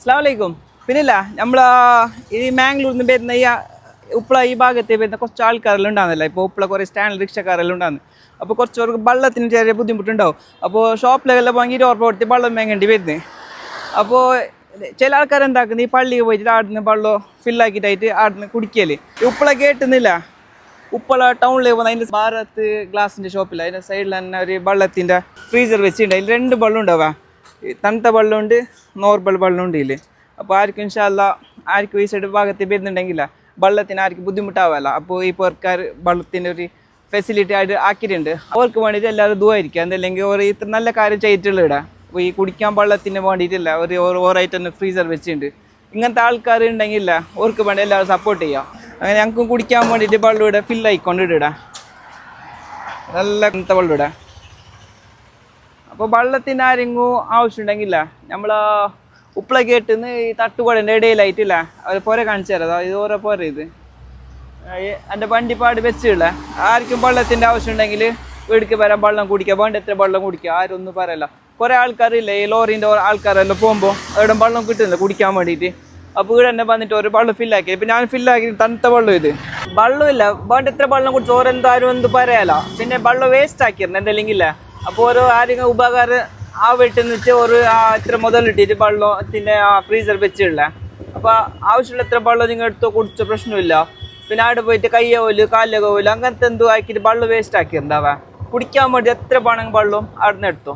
അസ്സലാമലൈക്കും. പിന്നില്ല നമ്മളെ ഈ മാംഗ്ലൂരിൽ നിന്ന് വരുന്ന ഈ ഉപ്പള ഈ ഭാഗത്ത് വരുന്ന കുറച്ച് ആൾക്കാരെല്ലാം ഉണ്ടാകുന്നില്ല. ഇപ്പോൾ ഉപ്പള കുറേ സ്റ്റാൻഡിൽ റിക്ഷക്കാരെല്ലാം ഉണ്ടാകുന്നു. അപ്പോൾ കുറച്ചവർക്ക് വെള്ളത്തിന് ചെറിയ ബുദ്ധിമുട്ടുണ്ടാവും. അപ്പോൾ ഷോപ്പിലെല്ലാം വാങ്ങി 20 രൂപ കൊടുത്ത് വെള്ളം വാങ്ങേണ്ടി വരുന്നത്. അപ്പോൾ ചില ആൾക്കാർ എന്താക്കുന്നത്, ഈ പള്ളിയിൽ പോയിട്ട് ആടുന്ന് വെള്ളം ഫില്ലാക്കിയിട്ടായിട്ട് ആടുന്ന് കുടിക്കല്. ഉപ്പള കേട്ടുന്നില്ല. ഉപ്പള ടൗണിൽ പോകുന്ന അതിൻ്റെ ഭാരത് ഗ്ലാസിൻ്റെ ഷോപ്പില്ല, അതിൻ്റെ സൈഡിൽ തന്നെ ഒരു വെള്ളത്തിൻ്റെ ഫ്രീസർ വെച്ചിട്ടുണ്ട്. അതിൽ 2 വെള്ളം ഉണ്ടാവുക, തണുത്ത വെള്ളമുണ്ട്, നോർമൽ വെള്ളമുണ്ട് ഇതിൽ. അപ്പോൾ ആർക്കും ഇൻഷാല്ലാ ആർക്കും ഈ സൈഡ് ഭാഗത്ത് വരുന്നുണ്ടെങ്കില്ല വെള്ളത്തിന് ആർക്കും ബുദ്ധിമുട്ടാവില്ല. അപ്പോൾ ഈ പേർക്കാർ വെള്ളത്തിൻ്റെ ഒരു ഫെസിലിറ്റി ആയിട്ട് ആക്കിയിട്ടുണ്ട്. അവർക്ക് വേണ്ടിയിട്ട് എല്ലാവരും ദുആയിരിക്കുക. അതല്ലെങ്കിൽ ഒരു ഇത്ര നല്ല കാര്യം ചെയ്തിട്ടുള്ള ഇവിടെ ഈ കുടിക്കാൻ വെള്ളത്തിന് വേണ്ടിയിട്ടില്ല ഓരായിട്ട് തന്നെ ഫ്രീസർ വെച്ചിട്ടുണ്ട്. ഇങ്ങനത്തെ ആൾക്കാർ ഉണ്ടെങ്കില്ല അവർക്ക് വേണ്ടി എല്ലാവരും സപ്പോർട്ട് ചെയ്യാം. അങ്ങനെ ഞങ്ങൾക്കും കുടിക്കാൻ വേണ്ടിയിട്ട് വെള്ളം ഇവിടെ ഫില്ലായിക്കൊണ്ടിടാ, നല്ല ഇങ്ങനത്തെ വെള്ളം ഇവിടെ. അപ്പോൾ വെള്ളത്തിന് ആരെങ്കിലും ആവശ്യമുണ്ടെങ്കില്ല നമ്മൾ ഉപ്പള കേട്ടുന്ന് ഈ തട്ടുപാടിൻ്റെ ഇടയിലായിട്ടില്ല അവർ പോരെ കാണിച്ചു തരാം. ഇത് ഓരോ പോരെ ഇത് എൻ്റെ വണ്ടിപ്പാട് വെച്ചില്ല. ആർക്കും വെള്ളത്തിൻ്റെ ആവശ്യമുണ്ടെങ്കിൽ വീടിക്ക് വരാൻ വെള്ളം കുടിക്കുക, വേണ്ട എത്ര വെള്ളം കുടിക്കുക, ആരും ഒന്നും പറയല്ല. കുറേ ആൾക്കാരില്ല ഈ ലോറിൻ്റെ ആൾക്കാരെല്ലാം പോകുമ്പോൾ അവിടെ വെള്ളം കിട്ടുന്നില്ല കുടിക്കാൻ വേണ്ടിയിട്ട്. അപ്പോൾ ഇവിടെ തന്നെ വന്നിട്ട് ഒരു വെള്ളം ഫില്ലാക്കി. ഇപ്പം ഞാൻ ഫില്ലാക്കി തണുത്ത വെള്ളം ഇത് വെള്ളമില്ല, വേണ്ട എത്ര വെള്ളം കുടിച്ച് ഓരെന്താരും എന്ത് പറയാലോ. പിന്നെ വെള്ളം വേസ്റ്റ് ആക്കിയിരുന്നു എന്തെങ്കിലില്ല. അപ്പോൾ ഓരോ ആരെങ്കിലും ഉപകാരം ആ വീട്ടിൽ നിന്ന് ഒരു ഇത്ര മുതലിട്ടിട്ട് വെള്ളത്തിൻ്റെ ഫ്രീസർ വെച്ചില്ല. അപ്പോൾ ആവശ്യമുള്ള എത്ര വെള്ളം നിങ്ങൾ എടുത്തോ, കുടിച്ച പ്രശ്നമില്ല. പിന്നെ അവിടെ പോയിട്ട് കയ്യോ പോലും കാലിലോ പോലും അങ്ങനത്തെ എന്തോ ആക്കിയിട്ട് വെള്ളം വേസ്റ്റ് ആക്കിയിട്ടുണ്ടാവാ. കുടിക്കാൻ വേണ്ടി എത്ര വേണമെങ്കിൽ വെള്ളം അവിടെ നിന്ന് എടുത്തോ.